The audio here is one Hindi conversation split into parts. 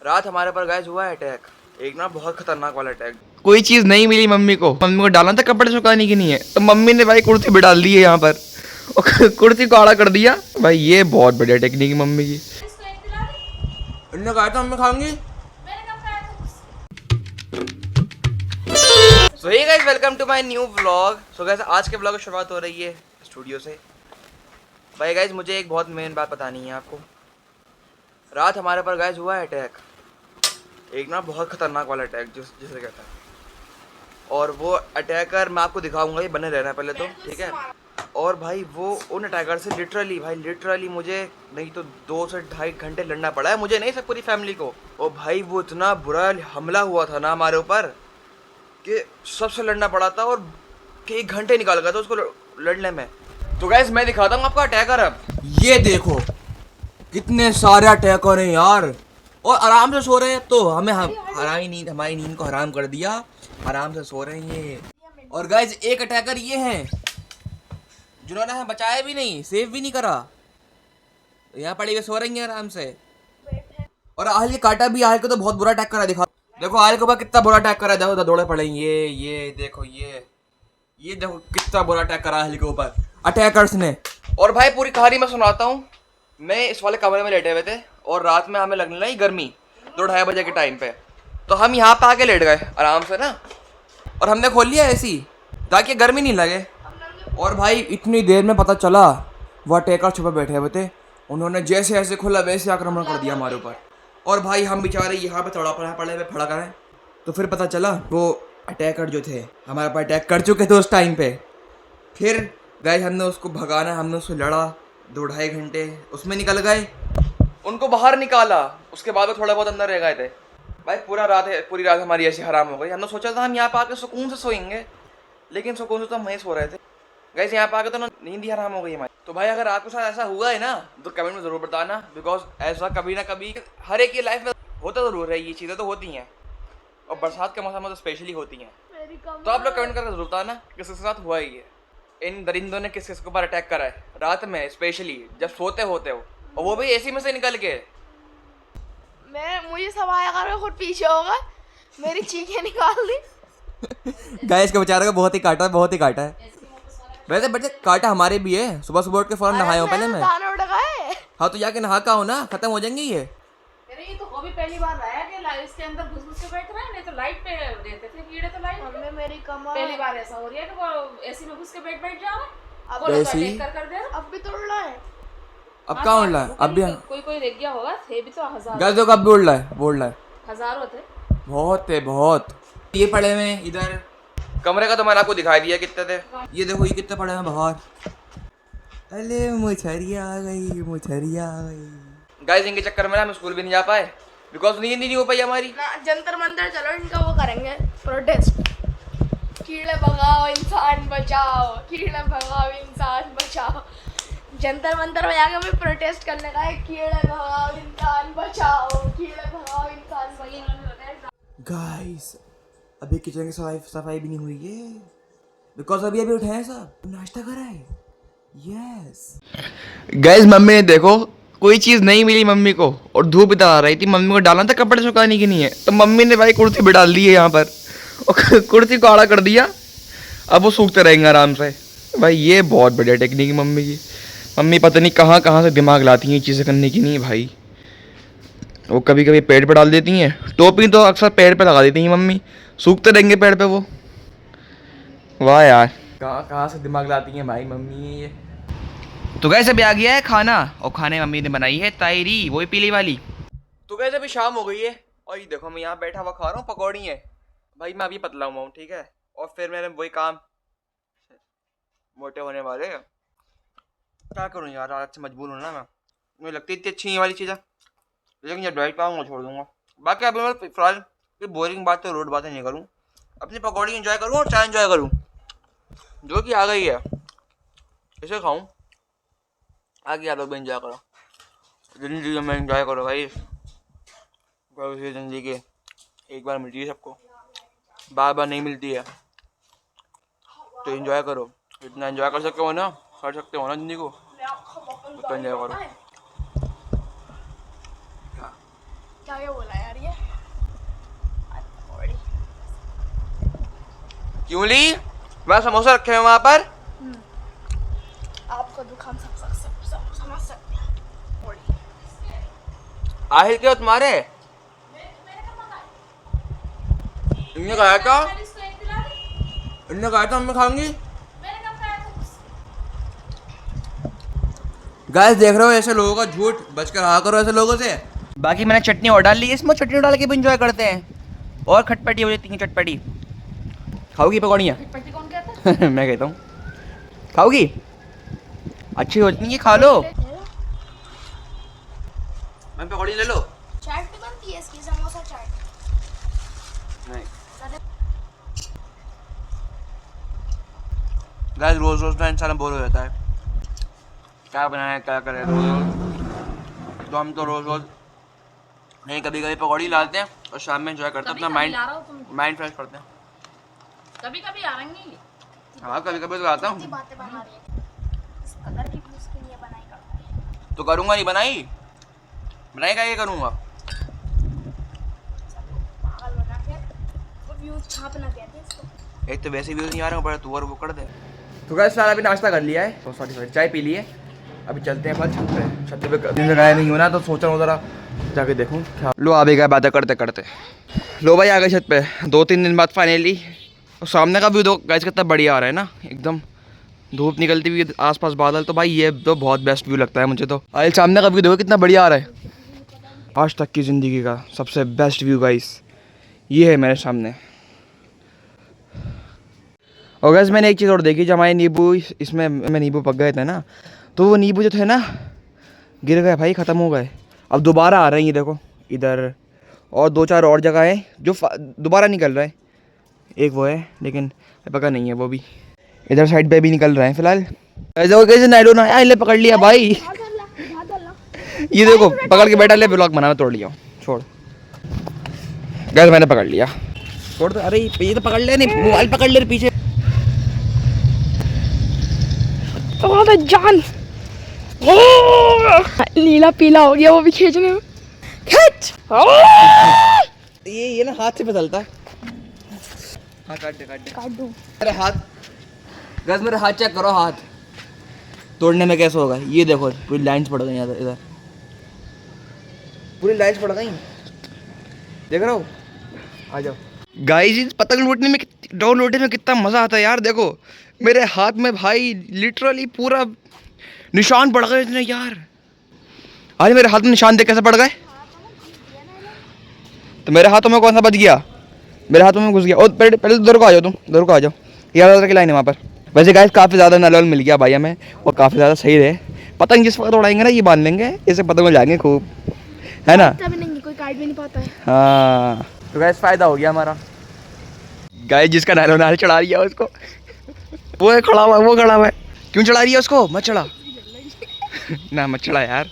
रात हमारे पर गाइस हुआ है अटैक, एक ना बहुत खतरनाक वाला अटैक। कोई चीज नहीं मिली मम्मी को डालना था कपड़े सुखाने की नहीं है, तो मम्मी ने भाई कुर्सी भी डाल दी है यहाँ पर और कुर्सी को आड़ा कर दिया भाई। ये बहुत बढ़िया टेक्निक है मम्मी की। इन्होंने कहा था मम्मी खाऊंगी। So hey guys, welcome to my new vlog. So guys, आज के व्लॉग की शुरुआत हो रही है स्टूडियो से। भाई गाइस, मुझे एक बहुत मेन बात बतानी है आपको। रात हमारे पर गाइस हुआ है अटैक, एक ना बहुत खतरनाक वाला अटैक जिसे कहता है। और वो अटैकर मैं आपको दिखाऊंगा, ये बने रहना पहले तो, ठीक है। और भाई वो उन अटैकर से लिटरली मुझे नहीं तो 2 से 2.5 घंटे लड़ना पड़ा है, मुझे नहीं, सब पूरी फैमिली को। और भाई वो इतना बुरा हमला हुआ था ना हमारे ऊपर कि सबसे लड़ना पड़ा था, और कि 1 घंटे निकाल गया था उसको लड़ने में। तो गाइस मैं दिखाता हूँ आपको अटैकर। अब ये देखो कितने सारे अटैकर हैं यार, और आराम से सो रहे हैं। तो हमारी नींद को हराम कर दिया, आराम से सो रहे हैं ये। और गाइस एक अटैकर ये हैं जिन्होंने हमें बचाया भी नहीं, सेव भी नहीं करा, यहाँ पड़े हुए सो रही हैं आराम से। और आहल के काटा भी, आहल को तो बहुत बुरा अटैक करा। दिखा देखो आहल के ऊपर कितना बुरा अटैक करा, देखो दौड़े पड़े। ये देखो, ये देखो कितना बुरा अटैक करा आहल के ऊपर अटैकर्स ने। और भाई पूरी कहानी मैं सुनाता हूँ। मैं इस वाले कमरे में लेटे हुए थे और रात में हमें लगने लगी गर्मी 2-2.5 बजे के टाइम पे। तो हम यहाँ पे आके लेट गए आराम से ना, और हमने खोल लिया एसी ताकि गर्मी नहीं लगे। और भाई इतनी देर में पता चला वो अटैकर छुपे बैठे हुए थे, उन्होंने जैसे ऐसे खोला वैसे आक्रमण कर दिया हमारे ऊपर। और भाई हम बेचारे यहाँ पे तड़ा पड़े हुए फड़ा करें। तो फिर पता चला वो अटैकर जो थे हमारे ऊपर अटैक कर चुके थे उस टाइम पे। फिर गाइस हमने उसको भगाना, हमने उससे लड़ा 2-2.5 घंटे उसमें निकल गए, उनको बाहर निकाला। उसके बाद वो थोड़ा बहुत अंदर रह गए थे। भाई पूरी रात हमारी ऐसी हराम हो गई। हमने सोचा था हम यहाँ पे आके सुकून से सोएंगे, लेकिन सुकून से तो हम वहीं सो रहे थे। गाइस यहाँ पे आके तो नींद ही हराम हो गई हमारी। तो भाई अगर आपके साथ ऐसा हुआ है ना तो कमेंट में ज़रूर बताना, बिकॉज ऐसा कभी ना कभी हर एक की लाइफ में होता ज़रूर है, ये चीज़ें तो होती हैं, और बरसात के मौसम में तो स्पेशली होती हैं। तो आप लोग कमेंट करके ज़रूर बताना किसके साथ हुआ है ये, इन दरिंदों ने किस के ऊपर अटैक करा है रात में, स्पेशली जब सोते होते हो, और वो भी एसी में से निकल के। मुझे सब आया कर खुद पीछे होगा, मेरी चीखें निकाल दी। गाइस के बेचारे को बहुत ही काटा है। वैसे बच्चे काटा हमारे भी है, सुबह सुबह उठ के फौरन नहाया हूँ पहले मैं। हाँ तो जाके नहा का हो ना, खत्म हो जाएंगे ये। अरे ये तो वो भी पहली बार आया कि लाइट इसके अंदर घुस के बैठ रहा है, नहीं तो लाइट पे रहते थे कीड़े, तो लाइट हमने मेरी कमर पहली बार ऐसा हो रही है कि वो एसी में घुस के बैठ जा रहा है। अब वो ऐसी कर दे। अब भी तोड़ रहा है। अब कहाँ उड़ रहा है? अब भी कोई रह गया होगा, थे भी तो हजार, गाइस देखो अब भी उड़ रहा है, हजारों थे, बहुत। ये पड़े हुए हैं इधर कमरे का, तो मैंने आपको दिखाई दिया कितने थे। ये देखो ये कितने पड़े हैं बाहर। अरे मुछरिया आ गई। गाइस इनके चक्कर में ना हम स्कूल भी नहीं जा पाए, बिकॉज नींद नहीं हो पाई हमारी ना जंतर मंतर चलो, इनका वो करेंगे प्रोटेस्ट। कीड़े भगाओ इंसान बचाओ, कीड़े भगाओ इंसान बचाओ। जंतर मंतर में जाके हमें प्रोटेस्ट करने का है, कीड़े भगाओ इंसान बचाओ, कीड़े भगाओ इंसान बचाओ। गाइस अभी किचन की सफाई भी नहीं हुई है, बिकॉज अभी उठे हैं सब, नाश्ता करा है। यस गाइस मम्मी ने देखो कोई चीज नहीं मिली मम्मी को, और धूप इतना आ रही थी, मम्मी को डालना था कपड़े सुखाने की नहीं है, तो मम्मी ने भाई कुर्सी भी डाल दी है यहाँ पर और कुर्सी को आड़ा कर दिया। अब वो सूखते रहेंगे आराम से। भाई ये बहुत बढ़िया टेक्निक है मम्मी की। मम्मी पता नहीं कहाँ कहाँ से दिमाग लाती हैं चीज़ें करने की। नहीं भाई, वो कभी कभी पेड़ पे डाल देती हैं, टोपी तो अक्सर पेड़ पे लगा देती हैं मम्मी, सूखते रहेंगे पेड़ पे वो। वाह यार, कहाँ कहाँ से दिमाग लाती हैं भाई मम्मी ये। तो कैसे भी आ गया है खाना, और खाने मम्मी ने बनाई है तायरी, वही पीली वाली। तो कैसे अभी शाम हो गई है, और ये देखो मैं यहाँ बैठा हुआ खा रहा हूँ पकौड़ी है। भाई मैं अभी पतला हुआ हूँ, ठीक है, और फिर मैंने वही काम, मोटे होने वाले। क्या करूँ यार, आज से मजबूर हूँ ना मैं, मुझे लगती है इतनी अच्छी ये वाली चीज़ें, लेकिन जब डाइट पाऊँगा छोड़ दूँगा। बाकी अभी मैं फिलहाल कोई बोरिंग बात तो रोड बातें नहीं करूँ, अपनी पकौड़ी एंजॉय करूँ और चाय एंजॉय करूँ, जो कि आ गई है, इसे खाऊँ। आगे आप लोग भी एंजॉय करो, ज़िंदगी में एंजॉय करो भाई, ज़िंदगी एक बार मिलती है सबको, बार बार नहीं मिलती है, तो एंजॉय करो। इतना एंजॉय कर सकते हो ना ज़िंदगी को, उतना एंजॉय करो। क्या बोला यार। क्यों ली? वह समोसा रखे हैं वहाँ पर। आपको दुकान सब समझ सकते हैं। आहिल क्यों तुम्हारे? इनने कहा था, इनने कहा था मैं खाऊंगी। गाइस देख रहे हो ऐसे लोगों का झूठ, बच कर रहा करो ऐसे लोगों से। बाकी मैंने चटनी और डाल ली, इसमें चटनी डाल के भी इंजॉय करते हैं और खटपटी हो जाती है चटपटी। खाओगी पकौड़ियाँ? पट्टी कौन कहता है? मैं कहता हूँ खाओगी, अच्छी होती है, खा लो। मैं पकौड़ी ले लो। चाट भी बनती है इसकी, समोसा चाट। गाइस रोज रोज ना इंसान बोर हो जाता है, क्या बनाए क्या करें रोज रोज। तो हम तो रोज रोज नहीं, कभी कभी पकौड़ी लाते हैं और शाम में एंजॉय करते हैं, अपना कभी ला रहा हो तुम? माइंड फ्रेश करते हैं। कभी कभी आ रही हाँ कभी कभी तो लाता हूँ। बातें बना रही है इस कदर की भी उसके लिए बनाई करता है। तो करूँगा नहीं, बनाई बनाई का ये करूँगा। पागल बना के वो व्यूज छापना कहते हैं इसको। एक तो वैसे व्यूज नहीं आ रहे ऊपर, तू और वो कर दे। तो गाइस सारा अभी नाश्ता कर लिया है, तो सॉरी चाय पी लिए, अभी चलते हैं छत पे। छत पे दिन से गए नहीं हो ना, तो सोच रहा हूँ ज़रा जाके देखूँ क्या। लो आ भी गए बातें करते करते। लो भाई आ गए छत पे 2-3 दिन बाद फाइनली। और सामने का व्यू दो गाइस कितना बढ़िया आ रहा है ना, एकदम धूप निकलती हुई, आसपास बादल। तो भाई ये तो बहुत बेस्ट व्यू लगता है मुझे तो। आज सामने का व्यू देखो कितना बढ़िया आ रहा है, आज तक की ज़िंदगी का सबसे बेस्ट व्यू गाइस ये है मेरे सामने। और गैस मैंने एक चीज़ और देखी, जब हमारे नींबू इसमें में नींबू पक गए थे ना, तो वो नींबू जो थे ना गिर गए भाई, ख़त्म हो गए। अब दोबारा आ रहे हैं, ये देखो इधर और 2-4 और जगह है जो दोबारा निकल रहा है। एक वो है लेकिन पका नहीं है वो भी, इधर साइड पे भी निकल रहे हैं फिलहाल। कैसे नाइडो ना आया, ले पकड़ लिया भाई। ये देखो पकड़ के बैठा, ले ब्लॉक बनाना, तोड़ लिया, छोड़। गैस मैंने पकड़ लिया, छोड़ दो। अरे ये तो पकड़ ले, नहीं मोबाइल पकड़ ले पीछे। तो जान नीला पीला हो गया वो भी खींचने में। खींच। ये ना हाथ से फिसलता है। हाँ काट दे काट दूं। अरे हाथ, गैस मेरे हाथ चेक करो, हाथ तोड़ने में कैसे होगा। ये देखो पूरी लाइंस पड़ गई इधर, इधर पूरी लाइंस पड़ गई, देख रहे हो। आ जाओ गाइस, पतंग लूटने में ड्रोन लूटने में कितना मज़ा आता है यार। देखो मेरे हाथ में भाई लिटरली पूरा निशान पड़ गए इतने यार। आज मेरे हाथ में निशान देख कैसे पड़ गए। तो मेरे हाथों में कौन सा बच गया, मेरे हाथों में घुस गया। और पहले दौड़ को आ जाओ, तुम दौड़ को आ जाओ, याद की लाइन है वहाँ पर। वैसे गाइस काफ़ी ज़्यादा नल मिल गया भाई हमें, और काफ़ी ज़्यादा सही रहे। पतंग जिस वक्त उड़ाएंगे ना ये बांध लेंगे, इससे पतंग उड़ाएंगे खूब, है ना। तभी नहीं, कोई काट भी नहीं पाता है। हाँ तो गाइस फ़ायदा हो गया हमारा। गाइस जिसका नालो नाल चढ़ा रही है उसको, वो है खड़ा हुआ, वो खड़ा हुआ है। क्यों चढ़ा रही है उसको, मत चढ़ा ना, मत चढ़ा यार।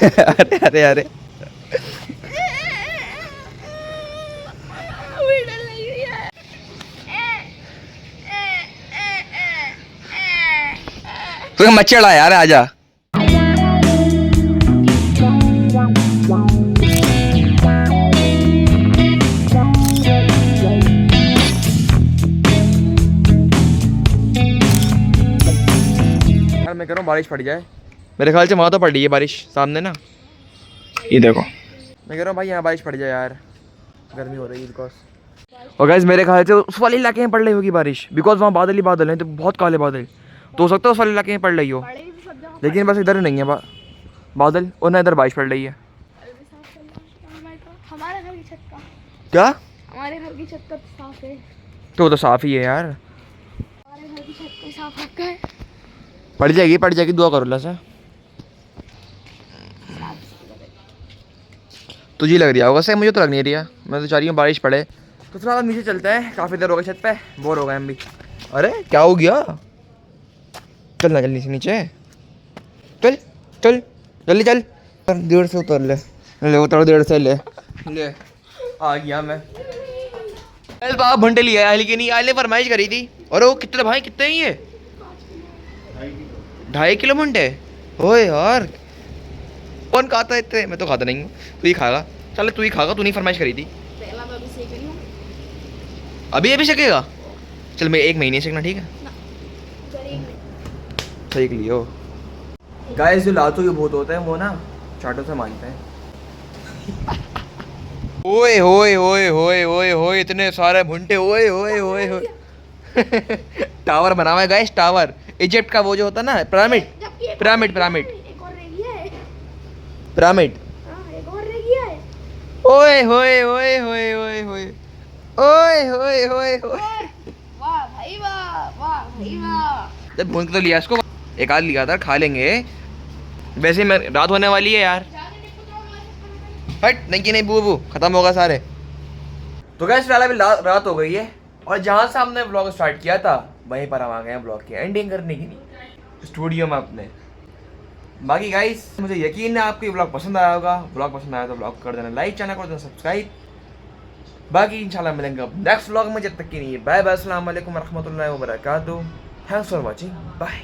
अरे अरे अरे तो मत चढ़ा यार, आजा। मैं कह रहा हूँ बारिश पड़ जाए, मेरे ख्याल से वहाँ तो पड़ रही है बारिश सामने ना, ये देखो। मैं कह रहा हूँ भाई यहाँ बारिश पड़ जाए यार, गर्मी हो रही है बिकॉज। और गाइस मेरे ख्याल से उस वाले इलाके में पड़ रही होगी बारिश, बिकॉज वहाँ बादल ही बादल हैं, तो बहुत काले बादल, तो हो सकता है उस वाले इलाके में पड़ रही हो। लेकिन बस इधर नहीं है बादल, और ना इधर बारिश पड़ रही है। हमारे घर की छत का क्या, हमारे घर की छत का साफ है। तो वो तो साफ ही है यार, हमारे घर की छत को साफ रखा है। पड़ जाएगी, दुआ करो अल्लाह से। तुझे लग रही होगा, सही मुझे तो लग नहीं रही है, मैं तो चाह रही हूँ बारिश पड़े। तो फिलहाल नीचे चलते हैं, काफ़ी देर हो गई छत पे, बोर हो गए हम भी। अरे क्या हो गया, चल ना जल्दी से नीचे, चल चल जल्दी चल, देर से उतर ले उतर, देर से ले आ गया मैं। कल बाप भंटे लिया आयल की नहीं, आयल ने फरमाइश करी थी। और वो कितने भाई, कितने ही ये 2.5 किलो भंटे। ओए यार कौन खाता है इतने, मैं तो खाता नहीं हूँ, तू ही खाएगा। चल तू ही खागा, तू नहीं फरमाइश करी थी। पहला तो अभी सेक रही हूँ अभी अभी सेकेगा? चल मैं 1 महीने सेकना, ठीक है? ना, गरीब नहीं। सेक लियो। गाइस जो लातों के भूत होते हैं वो ना चाटों से मांगते हैं। ओए होए होए होए होए होए, इतने सारे भुंटे, ओए होए होए होए। टावर बना हुआ है गाइस, टावर। इजिप्ट का वो जो होता है ना, पिरामिड। जबकि एक और पिरामिड, रह गया पिरामिड। है, एक और रह गया है। पिरामिड। हाँ, एक और रह गया है। ओए होए होए होए होए होए, ओए होए होए होए। वाह भाई वाह, वाह भाई वाह। जब भून के तो लिया इसको, एक आध लिया था, खा लेंगे। वैसे मैं रात होने वाली है यार। हट, नहीं नहीं बू खत्म होगा सारे। तो गैस फिलहाल अभी रात हो गई है और जहाँ से हमने ब्लॉग स्टार्ट किया था वहीं पर हम आ गए हैं ब्लॉग की एंडिंग करने के लिए स्टूडियो में अपने। बाकी गाइस मुझे यकीन है आपको ये ब्लॉग पसंद आया होगा। ब्लॉग पसंद आया तो ब्लॉग कर देना लाइक, चैनल कर देना सब्सक्राइब। बाकी इंशाल्लाह मिलेंगे नेक्स्ट ब्लॉग में, जब तक की नहीं, बाय बाय, अस्सलाम वालेकुम रहमतुल्लाहि व बरकातहू। Thanks for watching, bye.